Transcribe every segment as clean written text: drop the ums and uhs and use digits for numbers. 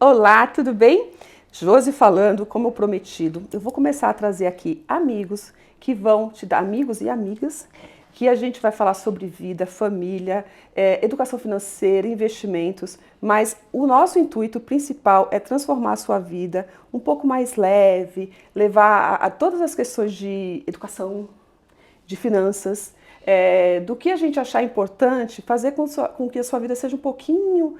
Olá, tudo bem? Josi falando, como prometido, eu vou começar a trazer aqui amigos que vão te dar, amigos e amigas, que a gente vai falar sobre vida, família, educação financeira, investimentos, mas o nosso intuito principal é transformar a sua vida um pouco mais leve, levar a todas as questões de educação, de finanças, do que a gente achar importante, fazer com que a sua vida seja um pouquinho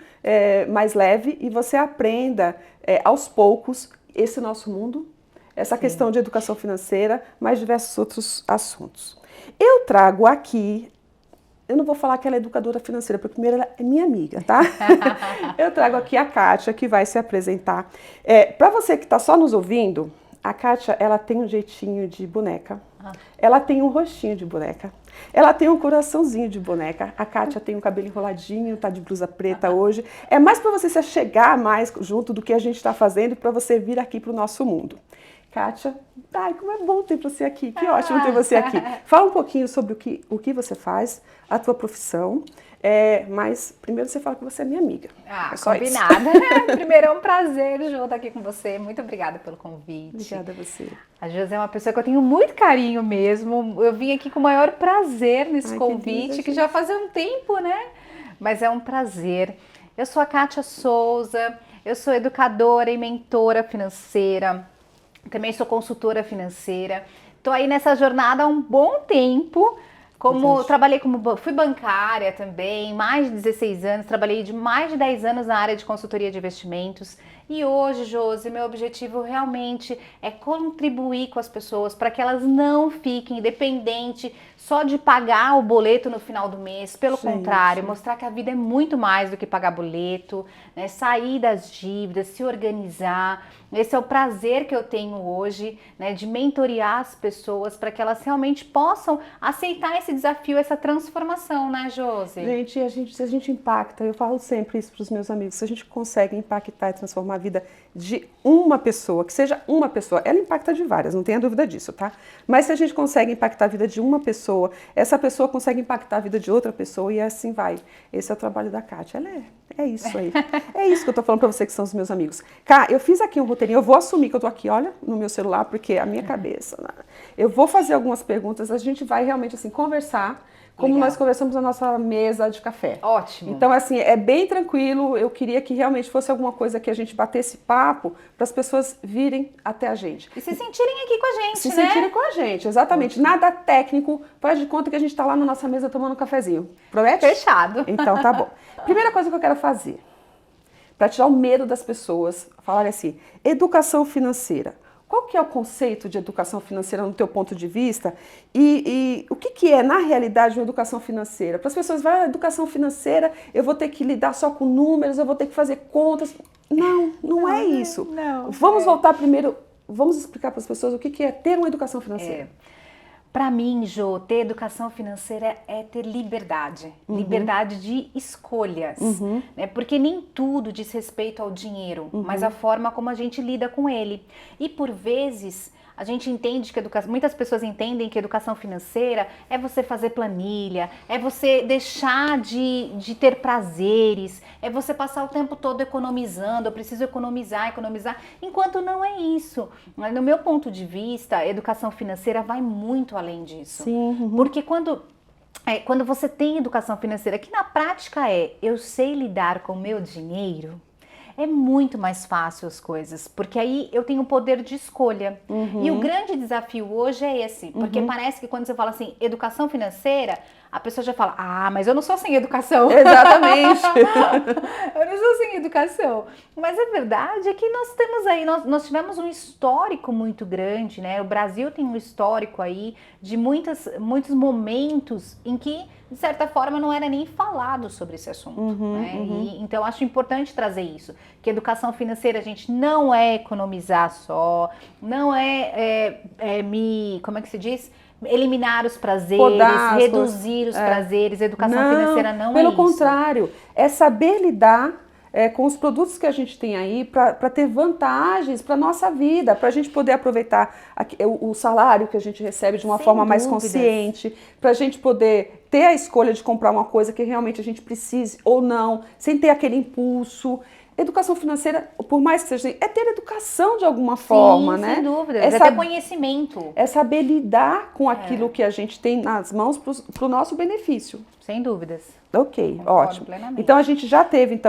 mais leve e você aprenda aos poucos esse nosso mundo, essa questão de educação financeira, mais diversos outros assuntos. Eu trago aqui, eu não vou falar que ela é educadora financeira, porque primeiro ela é minha amiga, tá? Eu trago aqui a Kátia, que vai se apresentar. Para você que está só nos ouvindo, a Kátia, ela tem um jeitinho de boneca, ela tem um rostinho de boneca, ela tem um coraçãozinho de boneca, a Kátia tem um cabelo enroladinho, tá de blusa preta hoje. É mais para você se chegar mais junto do que a gente está fazendo e para você vir aqui para o nosso mundo. Kátia, ai, como é bom ter você aqui, que ótimo ter você aqui. Fala um pouquinho sobre o que você faz, a tua profissão, mas primeiro você fala que você é minha amiga. É combinada. Primeiro é um prazer, Jô, estar aqui com você. Muito obrigada pelo convite. Obrigada a você. A Josi é uma pessoa que eu tenho muito carinho mesmo. Eu vim aqui com o maior prazer nesse convite, que já fazia um tempo, né? Mas é um prazer. Eu sou a Kátia Souza, eu sou educadora e mentora financeira. Também sou consultora financeira. Estou aí nessa jornada há um bom tempo. Fui bancária também, mais de 16 anos, trabalhei de mais de 10 anos na área de consultoria de investimentos. E hoje, Josi, meu objetivo realmente é contribuir com as pessoas para que elas não fiquem dependentes só de pagar o boleto no final do mês. Pelo contrário, mostrar que a vida é muito mais do que pagar boleto, né? Sair das dívidas, se organizar. Esse é o prazer que eu tenho hoje, né? De mentorear as pessoas para que elas realmente possam aceitar esse desafio, essa transformação, né, Josi? Gente, se a gente impacta, eu falo sempre isso para os meus amigos, se a gente consegue impactar e transformar a vida de uma pessoa, que seja uma pessoa, ela impacta de várias, não tenha dúvida disso, tá? Mas se a gente consegue impactar a vida de uma pessoa, essa pessoa consegue impactar a vida de outra pessoa e assim vai. Esse é o trabalho da Kátia, ela é isso aí. É isso que eu tô falando para você que são os meus amigos. Cá, eu fiz aqui um roteirinho, eu vou assumir que eu tô aqui, olha, no meu celular, porque a minha cabeça, né? Eu vou fazer algumas perguntas, a gente vai realmente assim conversar, como nós conversamos na nossa mesa de café. Ótimo. Então, assim, é bem tranquilo. Eu queria que realmente fosse alguma coisa que a gente batesse papo para as pessoas virem até a gente. E se sentirem aqui com a gente, Se sentirem com a gente, exatamente. Nada técnico. Faz de conta que a gente está lá na nossa mesa tomando um cafezinho. Promete? Fechado. Então, tá bom. Primeira coisa que eu quero fazer, para tirar o medo das pessoas, falarem assim, educação financeira. Qual que é o conceito de educação financeira no teu ponto de vista e o que é, na realidade, uma educação financeira? Para as pessoas, educação financeira, eu vou ter que lidar só com números, eu vou ter que fazer contas. Não é isso. Vamos voltar primeiro, vamos explicar para as pessoas o que é ter uma educação financeira. Para mim, Jô, ter educação financeira é ter liberdade, liberdade de escolhas, né? Porque nem tudo diz respeito ao dinheiro, mas a forma como a gente lida com ele. E por vezes a gente entende que muitas pessoas entendem que educação financeira é você fazer planilha, é você deixar de ter prazeres, é você passar o tempo todo economizando, eu preciso economizar, enquanto não é isso. No meu ponto de vista, a educação financeira vai muito além disso. Sim. Porque quando você tem educação financeira, que na prática eu sei lidar com o meu dinheiro, é muito mais fácil as coisas, porque aí eu tenho poder de escolha. E o grande desafio hoje é esse, porque parece que quando você fala assim, educação financeira, a pessoa já fala, mas eu não sou sem educação. Exatamente. Eu não sou sem educação. Mas a verdade é que nós temos aí, nós tivemos um histórico muito grande, né? O Brasil tem um histórico aí de muitos momentos em que, de certa forma, não era nem falado sobre esse assunto. Né? Então, acho importante trazer isso, que educação financeira, gente, não é economizar só, não como é que se diz? Eliminar os prazeres, reduzir os prazeres, educação financeira não é isso. Pelo contrário, é saber lidar com os produtos que a gente tem aí para ter vantagens para a nossa vida, para a gente poder aproveitar o salário que a gente recebe de uma forma mais consciente, para a gente poder ter a escolha de comprar uma coisa que realmente a gente precise ou não, sem ter aquele impulso. Educação financeira, por mais que seja, é ter educação de alguma forma, né? Sem dúvida, É ter conhecimento. É saber lidar com aquilo que a gente tem nas mãos para o nosso benefício. Sem dúvidas. Ok, Concordo ótimo. plenamente. Então a gente já teve,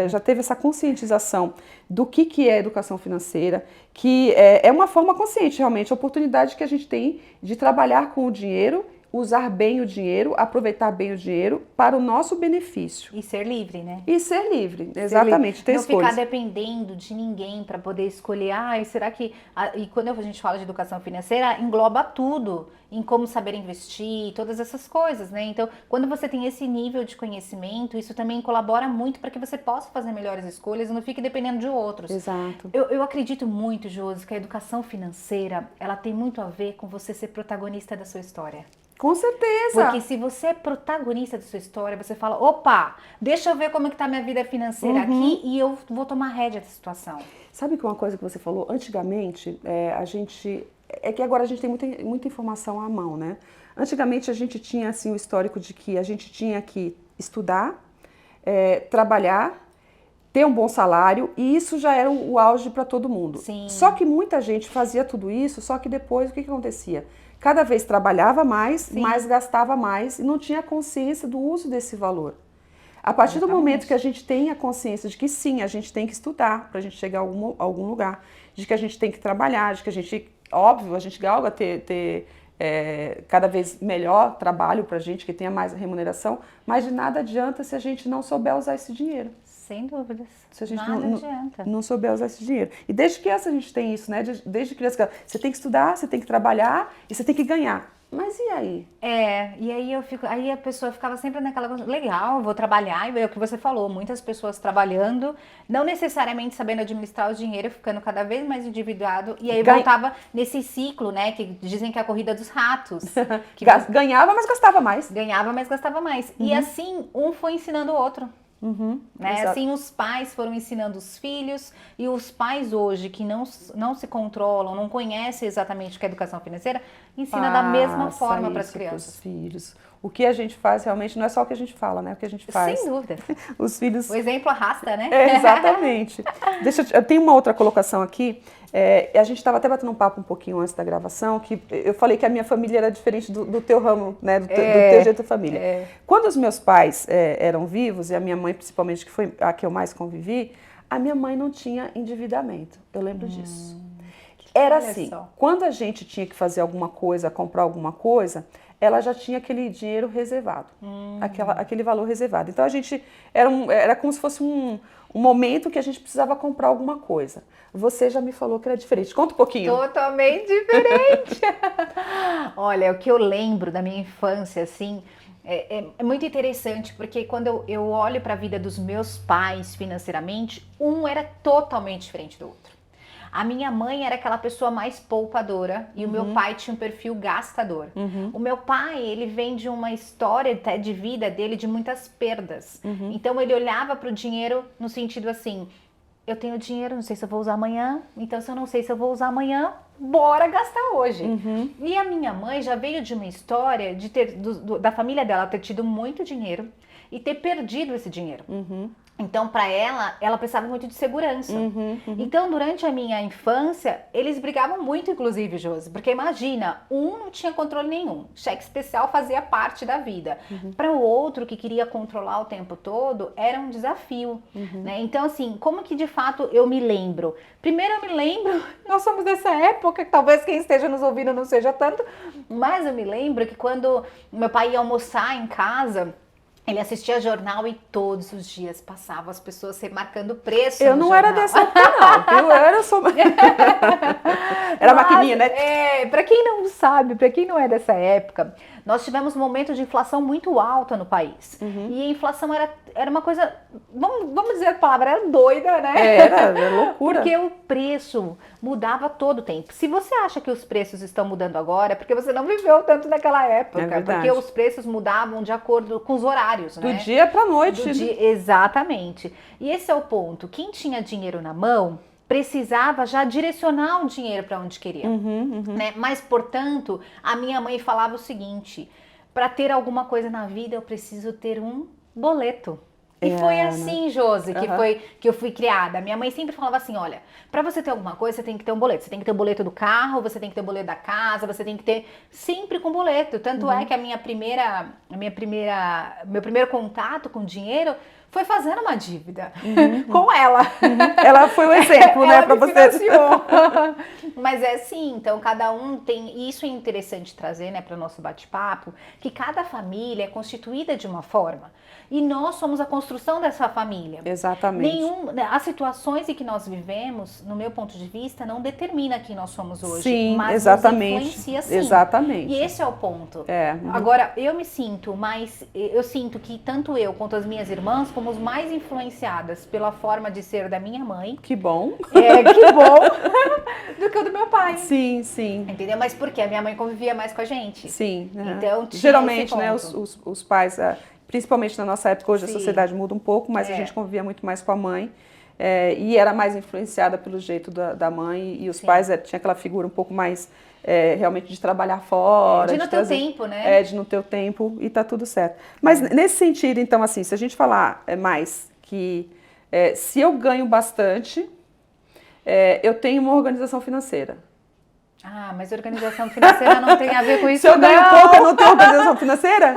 já teve essa conscientização do que é educação financeira, que é uma forma consciente, realmente, a oportunidade que a gente tem de trabalhar com o dinheiro, usar bem o dinheiro, aproveitar bem o dinheiro para o nosso benefício. E ser livre, né? E ser livre, exatamente, ter não escolhas. ficar dependendo de ninguém para poder escolher, será que... E quando a gente fala de educação financeira, engloba tudo, em como saber investir, todas essas coisas, né? Então, quando você tem esse nível de conhecimento, isso também colabora muito para que você possa fazer melhores escolhas e não fique dependendo de outros. Exato. Eu acredito muito, Josi, que a educação financeira, ela tem muito a ver com você ser protagonista da sua história. Com certeza. Porque se você é protagonista da sua história, você fala, opa, deixa eu ver como é que tá a minha vida financeira aqui e eu vou tomar rédea da situação. Sabe que uma coisa que você falou, antigamente, é que agora a gente tem muita informação à mão, né? Antigamente a gente tinha assim, o histórico de que a gente tinha que estudar, trabalhar, ter um bom salário, e isso já era o auge para todo mundo. Sim. Só que muita gente fazia tudo isso, só que depois o que acontecia? Cada vez trabalhava mais, mas gastava mais e não tinha consciência do uso desse valor. A partir do momento que a gente tem a consciência de que sim, a gente tem que estudar para a gente chegar a algum lugar, de que a gente tem que trabalhar, de que a gente, óbvio, a gente galga ter cada vez melhor trabalho para a gente, que tenha mais remuneração, mas de nada adianta se a gente não souber usar esse dinheiro. Sem dúvidas. Se a gente adianta. Não souber usar esse dinheiro. E desde criança a gente tem isso, né? Desde criança, você tem que estudar, você tem que trabalhar e você tem que ganhar. Mas e aí? E aí a pessoa ficava sempre naquela coisa, legal, vou trabalhar, e é o que você falou, muitas pessoas trabalhando, não necessariamente sabendo administrar o dinheiro, ficando cada vez mais endividado, e aí voltava nesse ciclo, né, que dizem que é a corrida dos ratos. Que ganhava, mas gastava mais. Ganhava, mas gastava mais. E assim, um foi ensinando o outro. Né? Assim os pais foram ensinando os filhos, e os pais hoje que não se controlam, não conhecem exatamente o que é educação financeira, ensina da mesma forma para as crianças. Filhos. O que a gente faz realmente não é só o que a gente fala, né? O que a gente faz. Sem dúvida. Os filhos. O exemplo arrasta, né? Exatamente. Eu tenho uma outra colocação aqui. A gente estava até batendo um papo um pouquinho antes da gravação, que eu falei que a minha família era diferente do teu ramo, né? Do teu jeito de família. Quando os meus pais eram vivos, e a minha mãe principalmente, que foi a que eu mais convivi, a minha mãe não tinha endividamento. Eu lembro disso. Era assim, quando a gente tinha que fazer alguma coisa, comprar alguma coisa, ela já tinha aquele dinheiro reservado, aquele valor reservado. Então a gente, era como se fosse um momento que a gente precisava comprar alguma coisa. Você já me falou que era diferente. Conta um pouquinho. Totalmente diferente. Olha, o que eu lembro da minha infância, assim, é muito interessante, porque quando eu olho para a vida dos meus pais financeiramente, um era totalmente diferente do outro. A minha mãe era aquela pessoa mais poupadora e o meu pai tinha um perfil gastador. O meu pai, ele vem de uma história até de vida dele de muitas perdas. Então ele olhava para o dinheiro no sentido assim, eu tenho dinheiro, não sei se eu vou usar amanhã, então se eu não sei se eu vou usar amanhã, bora gastar hoje. E a minha mãe já veio de uma história de da família dela ter tido muito dinheiro e ter perdido esse dinheiro. Então, para ela precisava muito de segurança. Então, durante a minha infância, eles brigavam muito, inclusive, Josi, porque imagina, um não tinha controle nenhum, cheque especial fazia parte da vida. Para o outro, que queria controlar o tempo todo, era um desafio. Né? Então, assim, como que de fato eu me lembro? Primeiro eu me lembro, nós somos dessa época, que talvez quem esteja nos ouvindo não seja tanto, mas eu me lembro que quando meu pai ia almoçar em casa, ele assistia jornal e todos os dias passava as pessoas marcando preço. Eu não era dessa época, não. Eu era só. Era a maquininha, né? Para quem não sabe, para quem não é dessa época, nós tivemos um momento de inflação muito alta no país. E a inflação era uma coisa, vamos dizer a palavra, era doida, né? Era loucura. Porque o preço mudava todo o tempo. Se você acha que os preços estão mudando agora, é porque você não viveu tanto naquela época. Porque os preços mudavam de acordo com os horários, né? Do dia para noite. Exatamente. E esse é o ponto. Quem tinha dinheiro na mão precisava já direcionar o dinheiro para onde queria. Né? Mas, portanto, a minha mãe falava o seguinte, para ter alguma coisa na vida eu preciso ter um boleto. E foi assim, Josi, que eu fui criada. Minha mãe sempre falava assim, olha, para você ter alguma coisa, você tem que ter um boleto. Você tem que ter o boleto do carro, você tem que ter o boleto da casa, você tem que ter sempre com boleto. Tanto é que meu primeiro contato com dinheiro foi fazendo uma dívida com ela. Ela foi o exemplo, né, para você. Financiou. Mas é assim, então cada um tem, isso é interessante trazer, né, para o nosso bate-papo, que cada família é constituída de uma forma. E nós somos a construção dessa família. Exatamente. As situações em que nós vivemos, no meu ponto de vista, não determina quem nós somos hoje. Sim, mas exatamente. nos influencia sim. Exatamente. E esse é o ponto. É. Agora, eu sinto que tanto eu quanto as minhas irmãs fomos mais influenciadas pela forma de ser da minha mãe. Que bom. Que bom. Do que o do meu pai. Sim, sim. Entendeu? Mas por quê? A minha mãe convivia mais com a gente. Sim. Então, geralmente, né, os pais, principalmente na nossa época, hoje a sociedade muda um pouco, mas a gente convivia muito mais com a mãe. E era mais influenciada pelo jeito da mãe, e os pais tinha aquela figura um pouco mais realmente de trabalhar fora. De não ter o tempo, né? De não ter o tempo, e tá tudo certo. Mas nesse sentido, então, assim, se a gente falar mais que se eu ganho bastante, eu tenho uma organização financeira. Ah, mas organização financeira não tem a ver com isso. Se eu ganho pouco, eu não tenho organização financeira?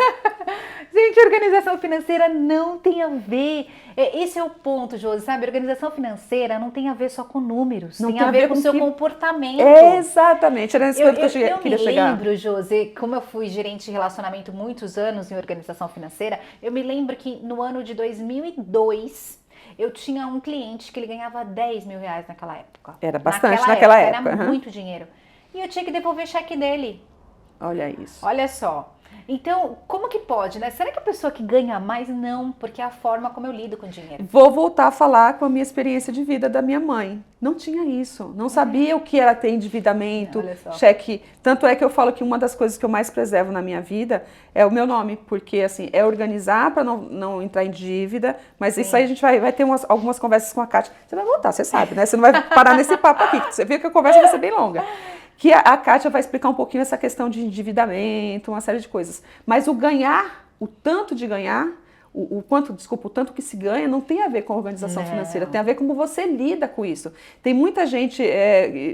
Gente, organização financeira não tem a ver. Esse é o ponto, Josi, sabe? Organização financeira não tem a ver só com números, tem a ver com o seu comportamento. Exatamente, era nesse ponto que eu queria chegar. Eu me lembro, Josi, como eu fui gerente de relacionamento muitos anos em organização financeira, eu me lembro que no ano de 2002, eu tinha um cliente que ele ganhava 10 mil reais naquela época. Era bastante naquela época. Era muito dinheiro. E eu tinha que devolver cheque dele. Olha isso. Olha só. Então, como que pode, né? Será que a pessoa que ganha mais? Não, porque é a forma como eu lido com o dinheiro. Vou voltar a falar com a minha experiência de vida da minha mãe. Não tinha isso. Não sabia o que era ter endividamento, cheque. Tanto é que eu falo que uma das coisas que eu mais preservo na minha vida é o meu nome. Porque, assim, é organizar para não entrar em dívida. Mas isso aí a gente vai ter algumas conversas com a Kátia. Você vai voltar, você sabe, né? Você não vai parar nesse papo aqui. Você viu que a conversa vai ser bem longa. Que a Kátia vai explicar um pouquinho essa questão de endividamento, uma série de coisas. Mas o ganhar, o tanto de ganhar, o tanto que se ganha, não tem a ver com a organização financeira, tem a ver com como você lida com isso. Tem muita gente,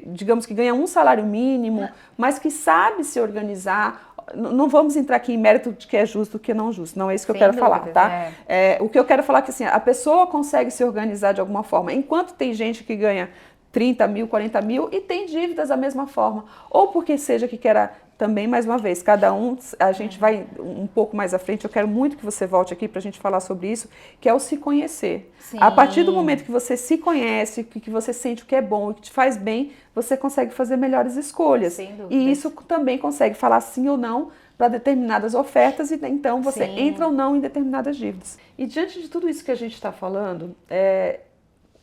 digamos, que ganha um salário mínimo, mas que sabe se organizar. Não vamos entrar aqui em mérito de que é justo e que não justo, não é isso que eu quero falar, tá? O que eu quero falar é que assim, a pessoa consegue se organizar de alguma forma, enquanto tem gente que ganha 30 mil, 40 mil e tem dívidas da mesma forma. Ou porque seja que queira também, mais uma vez, cada um, a gente vai um pouco mais à frente, eu quero muito que você volte aqui para a gente falar sobre isso, que é o se conhecer. Sim. A partir do momento que você se conhece, que você sente o que é bom e que te faz bem, você consegue fazer melhores escolhas. Sem dúvida. E isso também consegue falar sim ou não para determinadas ofertas e então você entra ou não em determinadas dívidas. E diante de tudo isso que a gente está falando,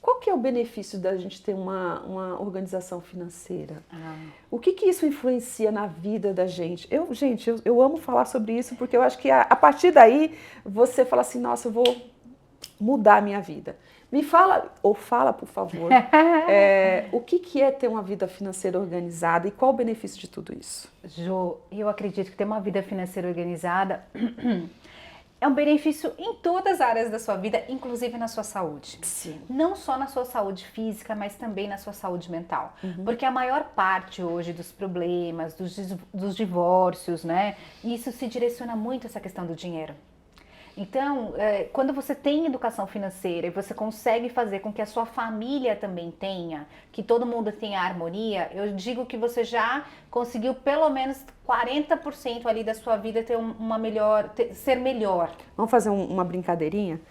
qual que é o benefício da gente ter uma organização financeira? O que isso influencia na vida da gente? Eu amo falar sobre isso porque eu acho que a partir daí você fala assim, nossa, eu vou mudar a minha vida. Me fala, ou fala, por favor, o que é ter uma vida financeira organizada e qual o benefício de tudo isso? Jo, eu acredito que ter uma vida financeira organizada é um benefício em todas as áreas da sua vida, inclusive na sua saúde. Sim. Não só na sua saúde física, mas também na sua saúde mental. Porque a maior parte hoje dos problemas, dos divórcios, né? Isso se direciona muito a essa questão do dinheiro. Então, quando você tem educação financeira e você consegue fazer com que a sua família também tenha, que todo mundo tenha harmonia, eu digo que você já conseguiu pelo menos 40% ali da sua vida ter ser melhor. Vamos fazer uma brincadeirinha?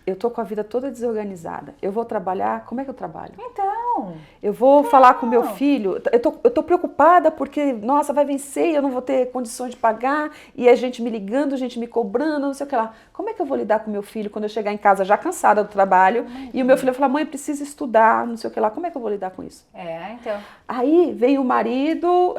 Eu tô com a vida toda desorganizada. Eu vou trabalhar, como é que eu trabalho? Então... Eu vou falar com meu filho, eu tô preocupada porque, nossa, vai vencer e eu não vou ter condições de pagar, e a gente me ligando, gente me cobrando, não sei o que lá. Como é que eu vou lidar com meu filho quando eu chegar em casa já cansada do trabalho, e o meu filho vai falar, mãe, precisa estudar, não sei o que lá. Como é que eu vou lidar com isso? Então... Aí vem o marido,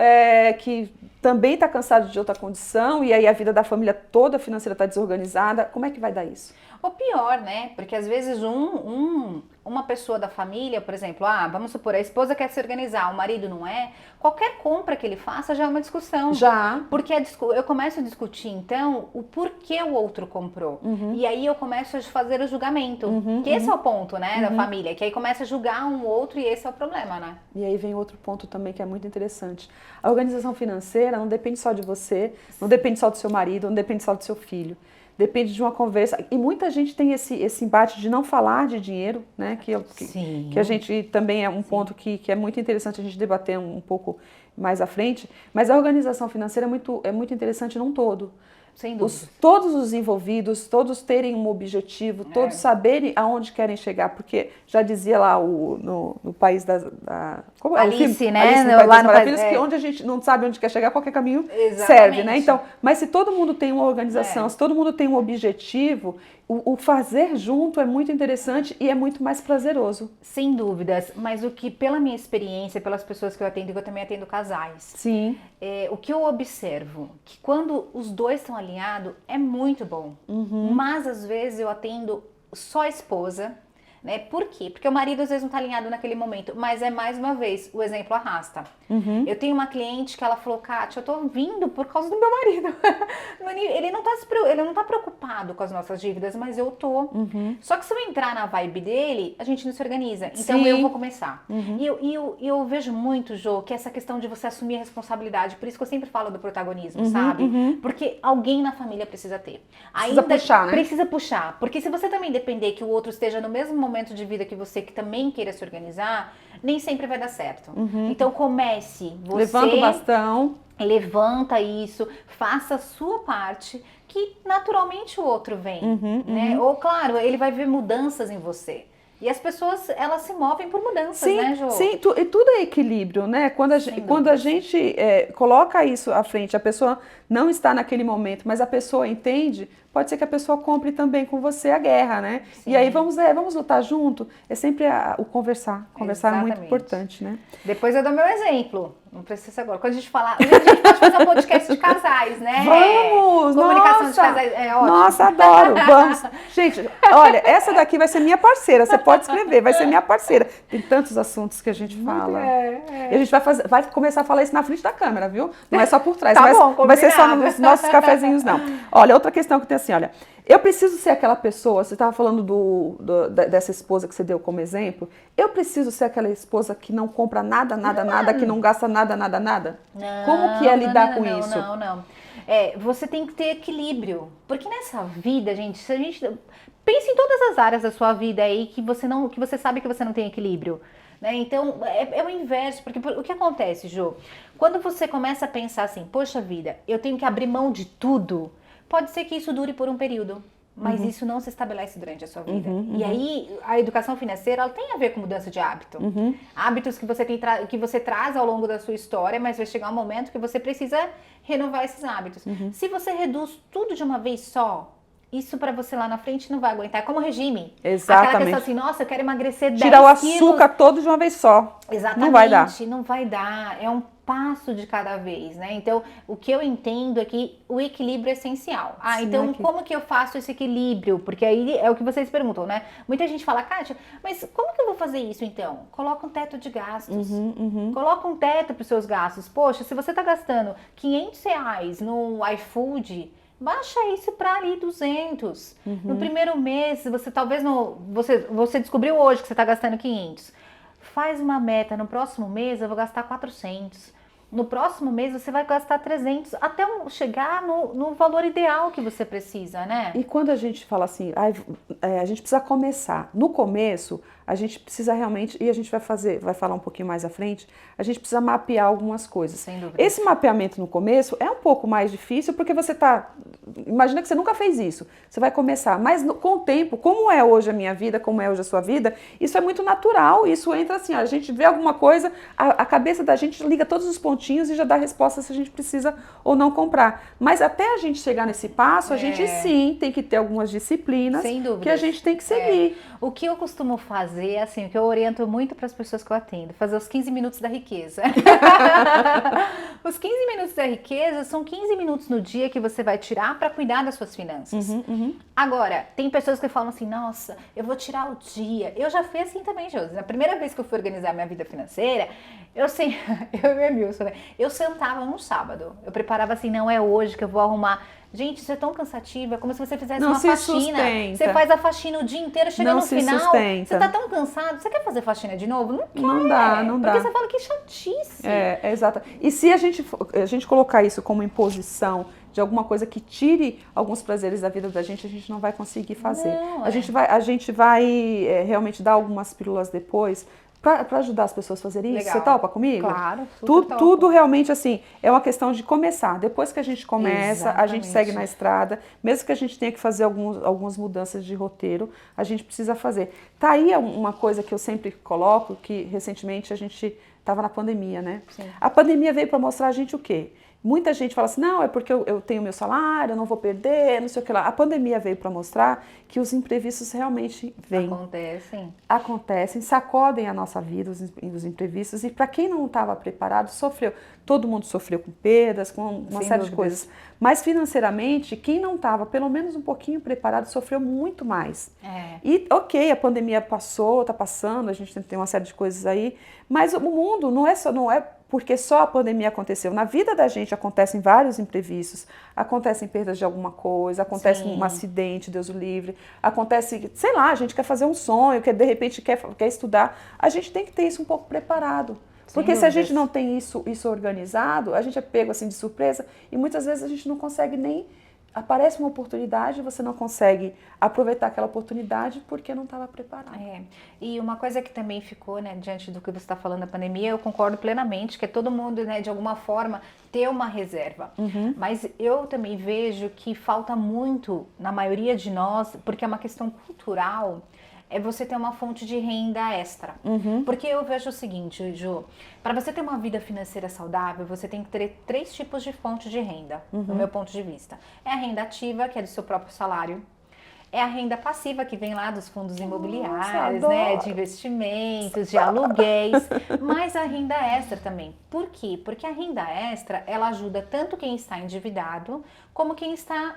que também está cansado de outra condição, e aí a vida da família toda financeira está desorganizada. Como é que vai dar isso? Ou pior, né? Porque às vezes um uma pessoa da família, por exemplo, vamos supor, a esposa quer se organizar, o marido não é, qualquer compra que ele faça já é uma discussão. Já. Porque eu começo a discutir, então, o porquê o outro comprou. E aí eu começo a fazer o julgamento. Que esse é o ponto, né, da família. Que aí começa a julgar um outro e esse é o problema, né? E aí vem outro ponto também que é muito interessante. A organização financeira não depende só de você, não depende só do seu marido, não depende só do seu filho. Depende de uma conversa. E muita gente tem esse embate de não falar de dinheiro, né? Que a gente também é um ponto que é muito interessante a gente debater um pouco mais à frente. Mas a organização financeira é muito interessante num todo. Sem dúvida. Todos os envolvidos, todos terem um objetivo, todos saberem aonde querem chegar, porque já dizia lá no país como é Alice, o filme? né? Alice no País das Maravilhas, que onde a gente não sabe onde quer chegar, qualquer caminho Exatamente. serve, né? Então, mas se todo mundo tem uma organização, se todo mundo tem um objetivo, o fazer junto é muito interessante e é muito mais prazeroso. Sem dúvidas, mas o que, pela minha experiência, pelas pessoas que eu atendo, que eu também atendo casais, Sim. O que eu observo, que quando os dois estão alinhados, é muito bom. Mas, às vezes, eu atendo só a esposa, né? Por quê? Porque o marido, às vezes, não está alinhado naquele momento, mas mais uma vez, o exemplo arrasta. Eu tenho uma cliente que ela falou, Kátia, eu tô vindo por causa do meu marido. Ele não tá preocupado com as nossas dívidas, mas eu tô. Só que se eu entrar na vibe dele, a gente não se organiza. Então eu vou começar. E eu vejo muito, Jô, que essa questão de você assumir a responsabilidade, por isso que eu sempre falo do protagonismo, sabe? Porque alguém na família precisa ter. Precisa puxar, né? Precisa puxar. Porque se você também depender que o outro esteja no mesmo momento de vida que você, que também queira se organizar, nem sempre vai dar certo. Então comece, você levanta o bastão, levanta isso, faça a sua parte, que naturalmente o outro vem, né? Ou claro, ele vai ver mudanças em você. E as pessoas, elas se movem por mudanças, né, Jô? Sim, e tudo é equilíbrio, né? Quando a gente coloca isso à frente, a pessoa não está naquele momento, mas a pessoa entende, pode ser que a pessoa compre também com você a guerra, né? Sim. E aí vamos lutar junto. É sempre o conversar. Conversar é muito importante, né? Depois eu dou meu exemplo. Não precisa ser agora. Quando a gente falar, a gente pode fazer um podcast de casais, né? Vamos! Comunicação nossa, de casais, é ótimo. Nossa, adoro! Vamos! Gente, olha, essa daqui vai ser minha parceira. Você pode escrever, vai ser minha parceira. Tem tantos assuntos que a gente fala. E a gente vai começar a falar isso na frente da câmera, viu? Não é só por trás. Não vai ser só nos nossos cafezinhos, não. Olha, outra questão que tem assim, olha. Eu preciso ser aquela pessoa, você estava falando dessa esposa que você deu como exemplo, eu preciso ser aquela esposa que não compra nada, que não gasta nada. Não, como que é lidar com isso? Não. Você tem que ter equilíbrio, porque nessa vida, gente, se a gente pensa em todas as áreas da sua vida aí que você sabe que você não tem equilíbrio. Né? Então, é o inverso, porque o que acontece, Jô? Quando você começa a pensar assim, poxa vida, eu tenho que abrir mão de tudo, pode ser que isso dure por um período, mas isso não se estabelece durante a sua vida. E aí, a educação financeira, ela tem a ver com mudança de hábito. Hábitos que você traz ao longo da sua história, mas vai chegar um momento que você precisa renovar esses hábitos. Se você reduz tudo de uma vez só, isso para você lá na frente não vai aguentar. É como regime. Exatamente. Aquela questão assim, nossa, eu quero emagrecer 10 Tirar o açúcar todo de uma vez só. Exatamente. Não vai dar. É um passo de cada vez, né? Então, o que eu entendo é que o equilíbrio é essencial. Então, como que eu faço esse equilíbrio? Porque aí é o que vocês perguntam, né? Muita gente fala, Kátia, mas como que eu vou fazer isso então? Coloca um teto de gastos. Coloca um teto para os seus gastos. Poxa, se você está gastando R$500 no iFood, baixa isso para ali 200. No primeiro mês, você descobriu hoje que você está gastando 500. Faz uma meta, no próximo mês eu vou gastar 400. No próximo mês você vai gastar 300, até chegar no valor ideal que você precisa, né? E quando a gente fala assim, a gente precisa começar. No começo, a gente precisa realmente, e a gente vai falar um pouquinho mais à frente, a gente precisa mapear algumas coisas. Sem dúvida. Esse mapeamento no começo é um pouco mais difícil, porque imagina que você nunca fez isso, você vai começar, mas com o tempo, como é hoje a minha vida, como é hoje a sua vida, isso é muito natural, isso entra assim, a gente vê alguma coisa, a cabeça da gente liga todos os pontinhos e já dá a resposta se a gente precisa ou não comprar. Mas até a gente chegar nesse passo, a gente sim tem que ter algumas disciplinas que a gente tem que seguir. O que eu costumo fazer fazer, assim, o que eu oriento muito para as pessoas que eu atendo, fazer os 15 minutos da riqueza. Os 15 minutos da riqueza são 15 minutos no dia que você vai tirar para cuidar das suas finanças. Agora, tem pessoas que falam assim, nossa, eu vou tirar o dia. Eu já fui assim também, Josi. Na primeira vez que eu fui organizar minha vida financeira, eu e a Milson, né? Eu sentava num sábado. Eu preparava assim, não é hoje que eu vou arrumar. Gente, isso é tão cansativo, é como se você fizesse uma faxina. Você faz a faxina o dia inteiro, chega no final, você tá tão cansado, você quer fazer faxina de novo? Não quer. Não dá. Porque você fala que chatice. É exato. E se a gente colocar isso como imposição de alguma coisa que tire alguns prazeres da vida da gente, a gente não vai conseguir fazer. Não, a gente vai realmente dar algumas pílulas depois, para ajudar as pessoas a fazerem isso. Você topa comigo? Claro, tudo realmente assim, é uma questão de começar. Depois que a gente começa, a gente segue na estrada, mesmo que a gente tenha que fazer algumas mudanças de roteiro, a gente precisa fazer. Tá aí uma coisa que eu sempre coloco, que recentemente a gente estava na pandemia, né? Sim. A pandemia veio para mostrar a gente o quê? Muita gente fala assim, não, é porque eu tenho meu salário, eu não vou perder, não sei o que lá. A pandemia veio para mostrar que os imprevistos realmente vêm. Acontecem, sacodem a nossa vida, os imprevistos. E para quem não estava preparado, sofreu. Todo mundo sofreu com perdas, com uma série de coisas. Mas financeiramente, quem não estava pelo menos um pouquinho preparado, sofreu muito mais. E ok, a pandemia passou, está passando, a gente tem uma série de coisas aí. Mas o mundo não é porque só a pandemia aconteceu. Na vida da gente acontecem vários imprevistos, acontecem perdas de alguma coisa, acontece um acidente, Deus o livre, acontece, sei lá, a gente quer fazer um sonho, que de repente quer estudar, a gente tem que ter isso um pouco preparado. Porque se a gente não tem isso organizado, a gente é pego assim de surpresa e muitas vezes a gente não consegue nem... Aparece uma oportunidade, você não consegue aproveitar aquela oportunidade porque não estava preparado. E uma coisa que também ficou, né, diante do que você está falando da pandemia, eu concordo plenamente, que é todo mundo, né, de alguma forma, ter uma reserva. Mas eu também vejo que falta muito, na maioria de nós, porque é uma questão cultural, é você ter uma fonte de renda extra. Porque eu vejo o seguinte, Ju, para você ter uma vida financeira saudável, você tem que ter 3 tipos de fonte de renda, no meu ponto de vista. É a renda ativa, que é do seu próprio salário. É a renda passiva, que vem lá dos fundos imobiliários, né, de investimentos, de aluguéis, mas a renda extra também. Por quê? Porque a renda extra, ela ajuda tanto quem está endividado, como quem está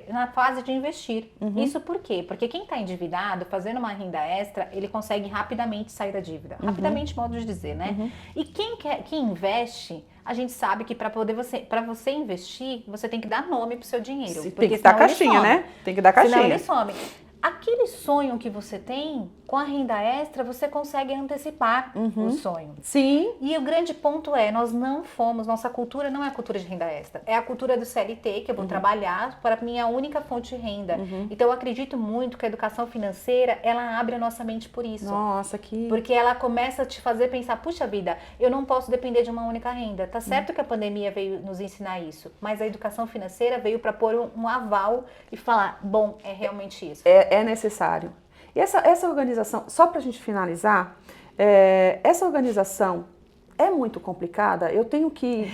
na fase de investir. Isso por quê? Porque quem está endividado, fazendo uma renda extra, ele consegue rapidamente sair da dívida. Rapidamente, modo de dizer, né? E quem investe, a gente sabe que para você investir, você tem que dar nome pro seu dinheiro. Tem que dar caixinha, né? Tem que dar caixinha. Senão ele some. Aquele sonho que você tem, com a renda extra, você consegue antecipar o sonho. Sim. E o grande ponto é, nossa cultura não é a cultura de renda extra, é a cultura do CLT, que eu vou trabalhar para a minha única fonte de renda. Então eu acredito muito que a educação financeira, ela abre a nossa mente por isso. Nossa, Porque ela começa a te fazer pensar, puxa vida, eu não posso depender de uma única renda. Tá certo que a pandemia veio nos ensinar isso, mas a educação financeira veio para pôr um aval e falar, bom, é realmente isso. É necessário. E essa organização, só para a gente finalizar, essa organização é muito complicada. Eu tenho que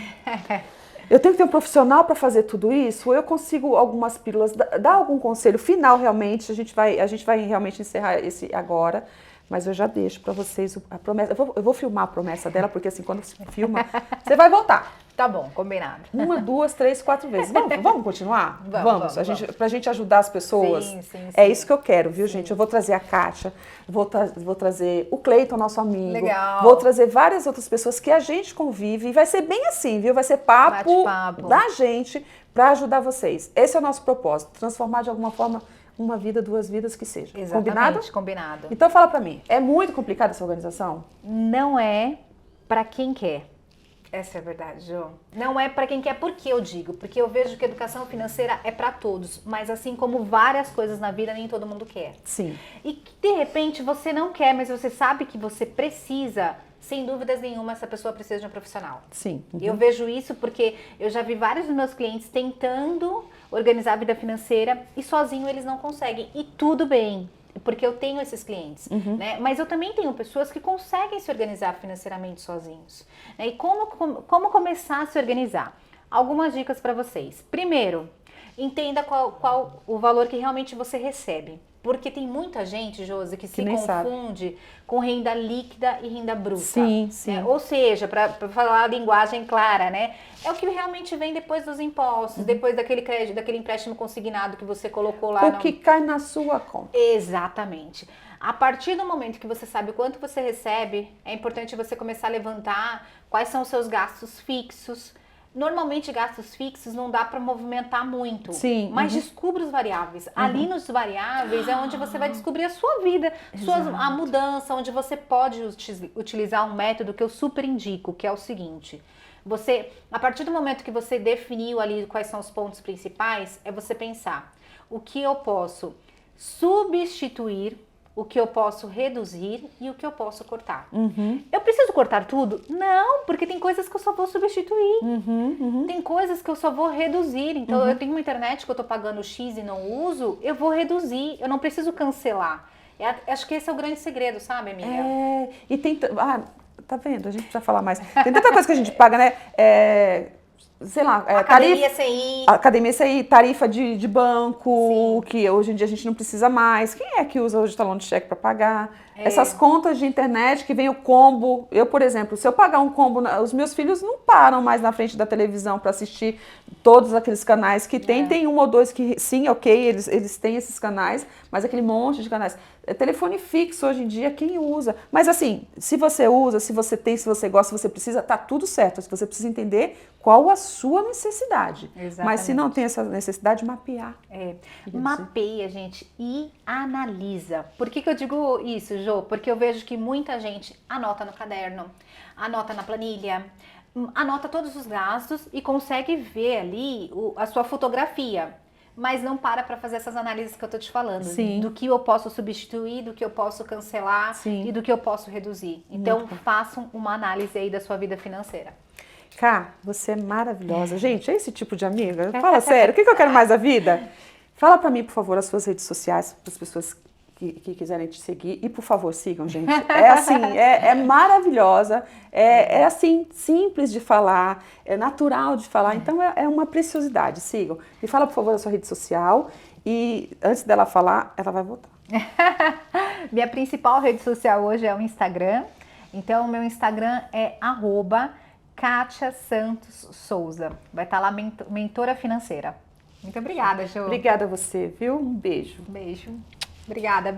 ter um profissional para fazer tudo isso, ou eu consigo algumas pílulas, dar algum conselho final realmente, a gente vai realmente encerrar esse agora, mas eu já deixo para vocês a promessa. Eu vou filmar a promessa dela, porque assim, quando você filma, você vai voltar. Tá bom, combinado. 1, 2, 3, 4 vezes. Vamos continuar? Vamos. Pra gente ajudar as pessoas. Sim. É isso que eu quero, viu, gente? Eu vou trazer a Kátia, vou trazer o Cleiton, nosso amigo. Legal. Vou trazer várias outras pessoas que a gente convive. E vai ser bem assim, viu? Vai ser papo da gente para ajudar vocês. Esse é o nosso propósito. Transformar de alguma forma uma vida, 2 vidas, que seja. Exatamente, combinado. Então fala pra mim, é muito complicada essa organização? Não é para quem quer. Essa é a verdade, Jô. Não é para quem quer. Por que eu digo? Porque eu vejo que a educação financeira é para todos, mas assim como várias coisas na vida, nem todo mundo quer. Sim. E que, de repente, você não quer, mas você sabe que você precisa, sem dúvidas nenhuma, essa pessoa precisa de um profissional. Sim. Eu vejo isso porque eu já vi vários dos meus clientes tentando organizar a vida financeira e sozinho eles não conseguem. E tudo bem. Porque eu tenho esses clientes, né? Mas eu também tenho pessoas que conseguem se organizar financeiramente sozinhos, né? E como começar a se organizar? Algumas dicas para vocês. Primeiro, entenda qual o valor que realmente você recebe. Porque tem muita gente, Josi, que se nem confunde com renda líquida e renda bruta. Sim, sim. Ou seja, para falar a linguagem clara, né? É o que realmente vem depois dos impostos, depois daquele crédito, daquele empréstimo consignado que você colocou lá. O que cai na sua conta. Exatamente. A partir do momento que você sabe o quanto você recebe, é importante você começar a levantar quais são os seus gastos fixos. Normalmente gastos fixos não dá para movimentar muito, Sim, mas descubra os variáveis. Ali nos variáveis é onde você vai descobrir a sua vida, a mudança, onde você pode utilizar um método que eu super indico, que é o seguinte. Você, a partir do momento que você definiu ali quais são os pontos principais, é você pensar o que eu posso substituir, o que eu posso reduzir e o que eu posso cortar. Eu preciso cortar tudo? Não, porque tem coisas que eu só vou substituir. Tem coisas que eu só vou reduzir. Então, eu tenho uma internet que eu tô pagando X e não uso, eu vou reduzir. Eu não preciso cancelar. Acho que esse é o grande segredo, sabe, amiga? E tem... tá vendo? A gente precisa falar mais. Tem tanta coisa que a gente paga, né? Sei lá, Academia CI. Academia CI, tarifa de banco, sim, que hoje em dia a gente não precisa mais. Quem é que usa hoje talão de cheque para pagar? Essas contas de internet que vem o combo. Eu, por exemplo, se eu pagar um combo, os meus filhos não param mais na frente da televisão para assistir todos aqueles canais que tem. Tem um ou dois que, sim, ok, eles têm esses canais, mas aquele monte de canais. Telefone fixo hoje em dia, quem usa? Mas assim, se você usa, se você tem, se você gosta, se você precisa, tá tudo certo. Se você precisa entender qual a sua necessidade. Exatamente. Mas se não tem essa necessidade, mapear. Mapeia, gente, e analisa. Por que eu digo isso, Jô? Porque eu vejo que muita gente anota no caderno, anota na planilha, anota todos os gastos e consegue ver ali a sua fotografia. Mas não para fazer essas análises que eu tô te falando. Sim. Do que eu posso substituir, do que eu posso cancelar, sim, e do que eu posso reduzir. Então, façam uma análise aí da sua vida financeira. Cá, você é maravilhosa. Gente, é esse tipo de amiga? Fala sério, o que eu quero mais da vida? Fala pra mim, por favor, as suas redes sociais, para as pessoas que quiserem te seguir. E, por favor, sigam, gente. É assim, é maravilhosa. É assim, simples de falar, é natural de falar. Então, é uma preciosidade. Sigam. Me fala, por favor, a sua rede social. E, antes dela falar, ela vai voltar. Minha principal rede social hoje é o Instagram. Então, o meu Instagram é @KatiaSantosSouza. Vai estar lá, mentora financeira. Muito obrigada, Jo. Obrigada a você, viu? Um beijo. Beijo. Obrigada.